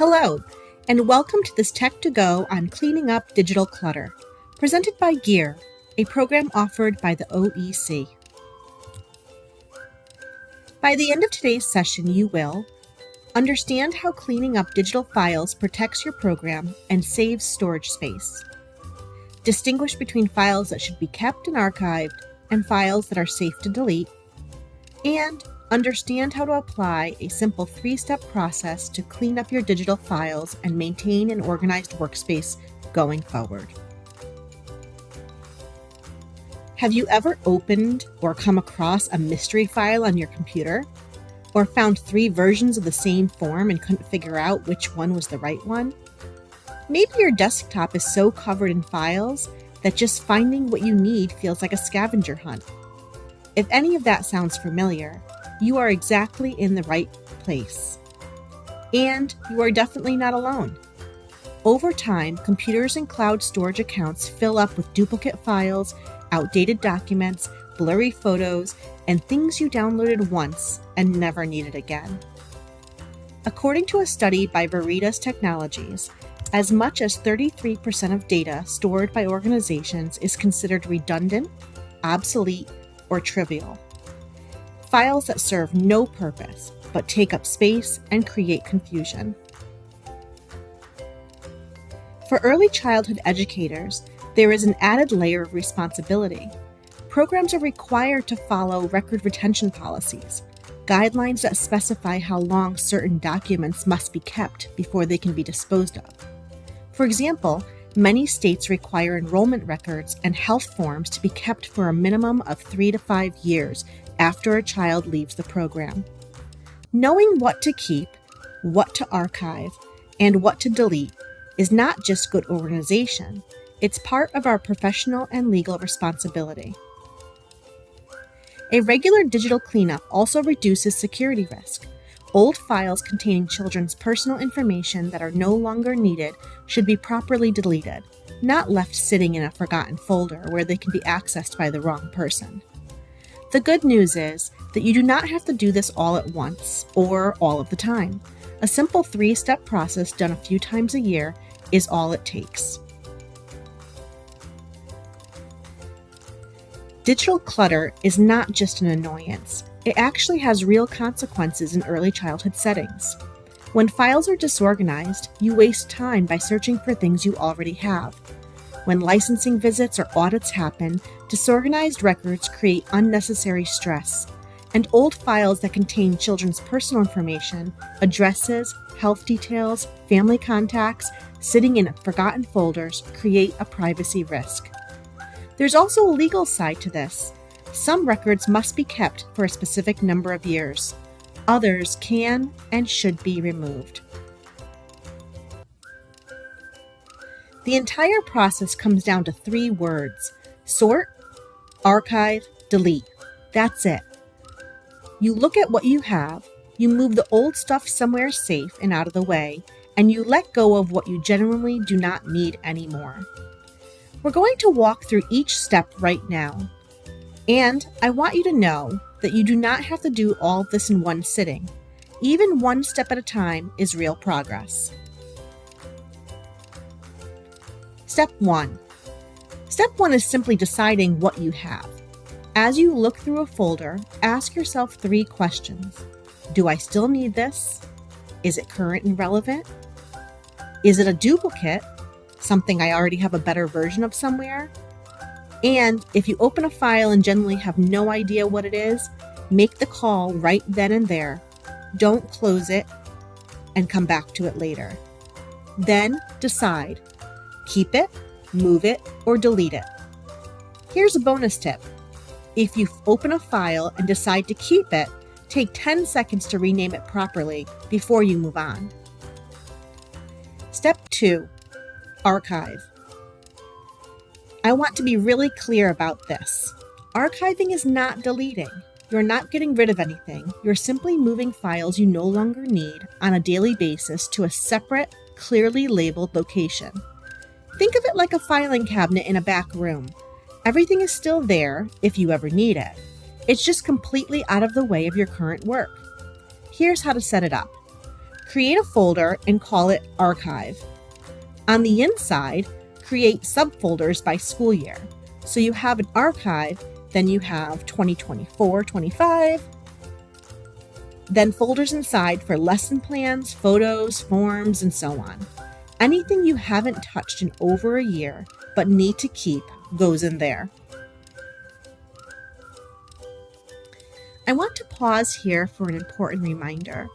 Hello, and welcome to this Tech to Go on cleaning up digital clutter, presented by Gear, a program offered by the OEC. By the end of today's session, you will understand how cleaning up digital files protects your program and saves storage space, distinguish between files that should be kept and archived and files that are safe to delete, and understand how to apply a simple 3-step process to clean up your digital files and maintain an organized workspace going forward. Have you ever opened or come across a mystery file on your computer? Or found 3 versions of the same form and couldn't figure out which one was the right one? Maybe your desktop is so covered in files that just finding what you need feels like a scavenger hunt. If any of that sounds familiar, you are exactly in the right place. And you are definitely not alone. Over time, computers and cloud storage accounts fill up with duplicate files, outdated documents, blurry photos, and things you downloaded once and never needed again. According to a study by Veritas Technologies, as much as 33% of data stored by organizations is considered redundant, obsolete, or trivial. Files that serve no purpose but take up space and create confusion. For early childhood educators, there is an added layer of responsibility. Programs are required to follow record retention policies, guidelines that specify how long certain documents must be kept before they can be disposed of. For example, many states require enrollment records and health forms to be kept for a minimum of 3 to 5 years after a child leaves the program. Knowing what to keep, what to archive, and what to delete is not just good organization, it's part of our professional and legal responsibility. A regular digital cleanup also reduces security risk. Old files containing children's personal information that are no longer needed should be properly deleted, not left sitting in a forgotten folder where they can be accessed by the wrong person. The good news is that you do not have to do this all at once or all of the time. A simple 3-step process done a few times a year is all it takes. Digital clutter is not just an annoyance. It actually has real consequences in early childhood settings. When files are disorganized, you waste time by searching for things you already have. When licensing visits or audits happen, disorganized records create unnecessary stress. And old files that contain children's personal information, addresses, health details, family contacts, sitting in forgotten folders create a privacy risk. There's also a legal side to this. Some records must be kept for a specific number of years. Others can and should be removed. The entire process comes down to 3 words: sort, archive, delete. That's it. You look at what you have, you move the old stuff somewhere safe and out of the way, and you let go of what you genuinely do not need anymore. We're going to walk through each step right now. And I want you to know that you do not have to do all of this in one sitting. Even one step at a time is real progress. Step 1. Step 1 is simply deciding what you have. As you look through a folder, ask yourself 3 questions. Do I still need this? Is it current and relevant? Is it a duplicate? Something I already have a better version of somewhere? And if you open a file and generally have no idea what it is, make the call right then and there. Don't close it and come back to it later. Then decide. Keep it, move it, or delete it. Here's a bonus tip. If you open a file and decide to keep it, take 10 seconds to rename it properly before you move on. Step 2. Archive. I want to be really clear about this. Archiving is not deleting. You're not getting rid of anything. You're simply moving files you no longer need on a daily basis to a separate, clearly labeled location. Think of it like a filing cabinet in a back room. Everything is still there if you ever need it. It's just completely out of the way of your current work. Here's how to set it up. create a folder and call it Archive. On the inside, create subfolders by school year. So you have an archive, then you have 2024-25, then folders inside for lesson plans, photos, forms, and so on. Anything you haven't touched in over a year but need to keep goes in there. I want to pause here for an important reminder.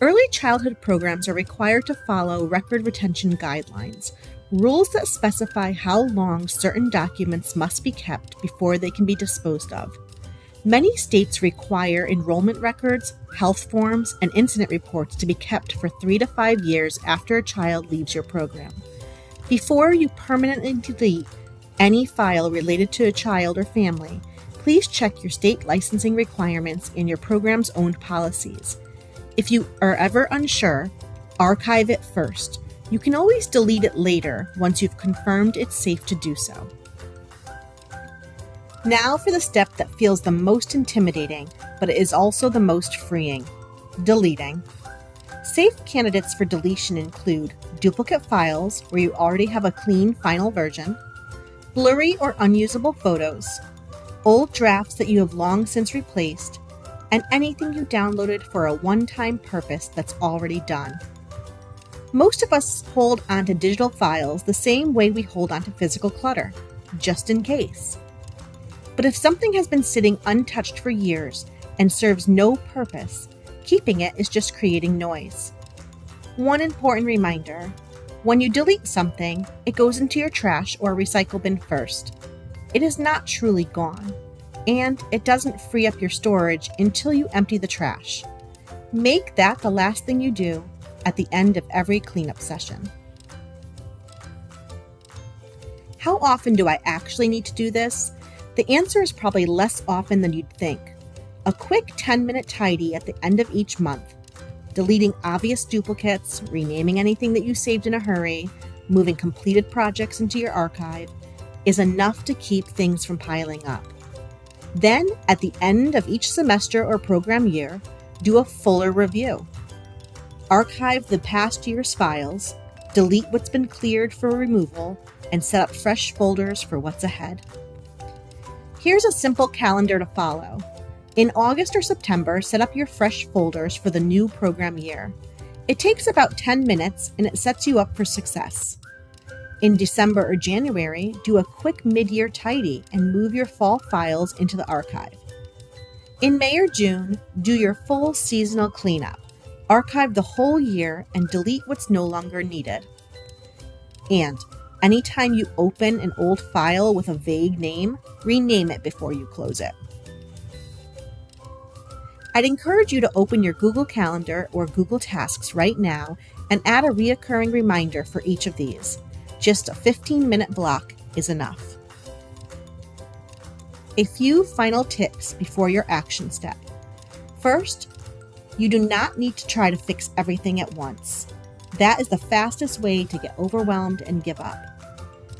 Early childhood programs are required to follow record retention guidelines, rules that specify how long certain documents must be kept before they can be disposed of. Many states require enrollment records, health forms, and incident reports to be kept for 3 to 5 years after a child leaves your program. Before you permanently delete any file related to a child or family, please check your state licensing requirements and your program's own policies. If you are ever unsure, archive it first. You can always delete it later once you've confirmed it's safe to do so. Now for the step that feels the most intimidating, but it is also the most freeing: deleting. Safe candidates for deletion include duplicate files where you already have a clean final version, blurry or unusable photos, old drafts that you have long since replaced, and anything you downloaded for a one-time purpose that's already done. Most of us hold onto digital files the same way we hold onto physical clutter, just in case. But if something has been sitting untouched for years and serves no purpose, keeping it is just creating noise. One important reminder: when you delete something, it goes into your trash or recycle bin first. It is not truly gone, and it doesn't free up your storage until you empty the trash. Make that the last thing you do at the end of every cleanup session. How often do I actually need to do this? The answer is probably less often than you'd think. A quick 10-minute tidy at the end of each month, deleting obvious duplicates, renaming anything that you saved in a hurry, moving completed projects into your archive, is enough to keep things from piling up. Then, at the end of each semester or program year, do a fuller review. Archive the past year's files, delete what's been cleared for removal, and set up fresh folders for what's ahead. Here's a simple calendar to follow. In August or September, set up your fresh folders for the new program year. It takes about 10 minutes and it sets you up for success. In December or January, do a quick mid-year tidy and move your fall files into the archive. In May or June, do your full seasonal cleanup. Archive the whole year and delete what's no longer needed. And anytime you open an old file with a vague name, rename it before you close it. I'd encourage you to open your Google Calendar or Google Tasks right now and add a reoccurring reminder for each of these. Just a 15-minute block is enough. A few final tips before your action step. First, you do not need to try to fix everything at once. That is the fastest way to get overwhelmed and give up.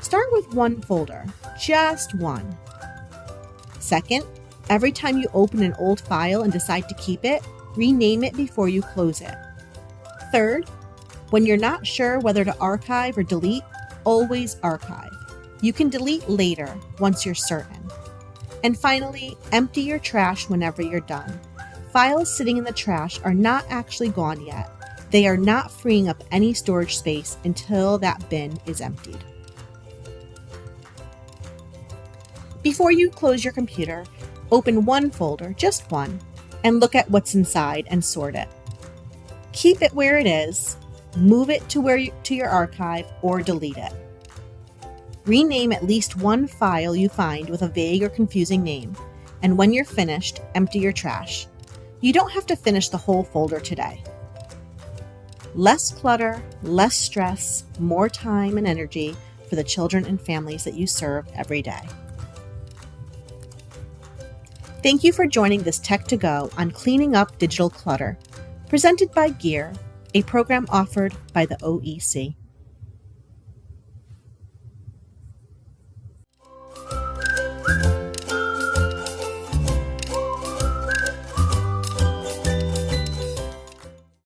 Start with one folder, just one. Second, every time you open an old file and decide to keep it, rename it before you close it. Third, when you're not sure whether to archive or delete, always archive. You can delete later once you're certain. And finally, empty your trash whenever you're done. Files sitting in the trash are not actually gone yet. They are not freeing up any storage space until that bin is emptied. Before you close your computer, open one folder, just one, and look at what's inside and sort it. Keep it where it is, move it to your archive, or delete it. Rename at least one file you find with a vague or confusing name, and when you're finished, empty your trash. You don't have to finish the whole folder today. Less clutter, less stress, more time and energy for the children and families that you serve every day. Thank you for joining this Tech to Go on cleaning up digital clutter, presented by Gear, a program offered by the OEC.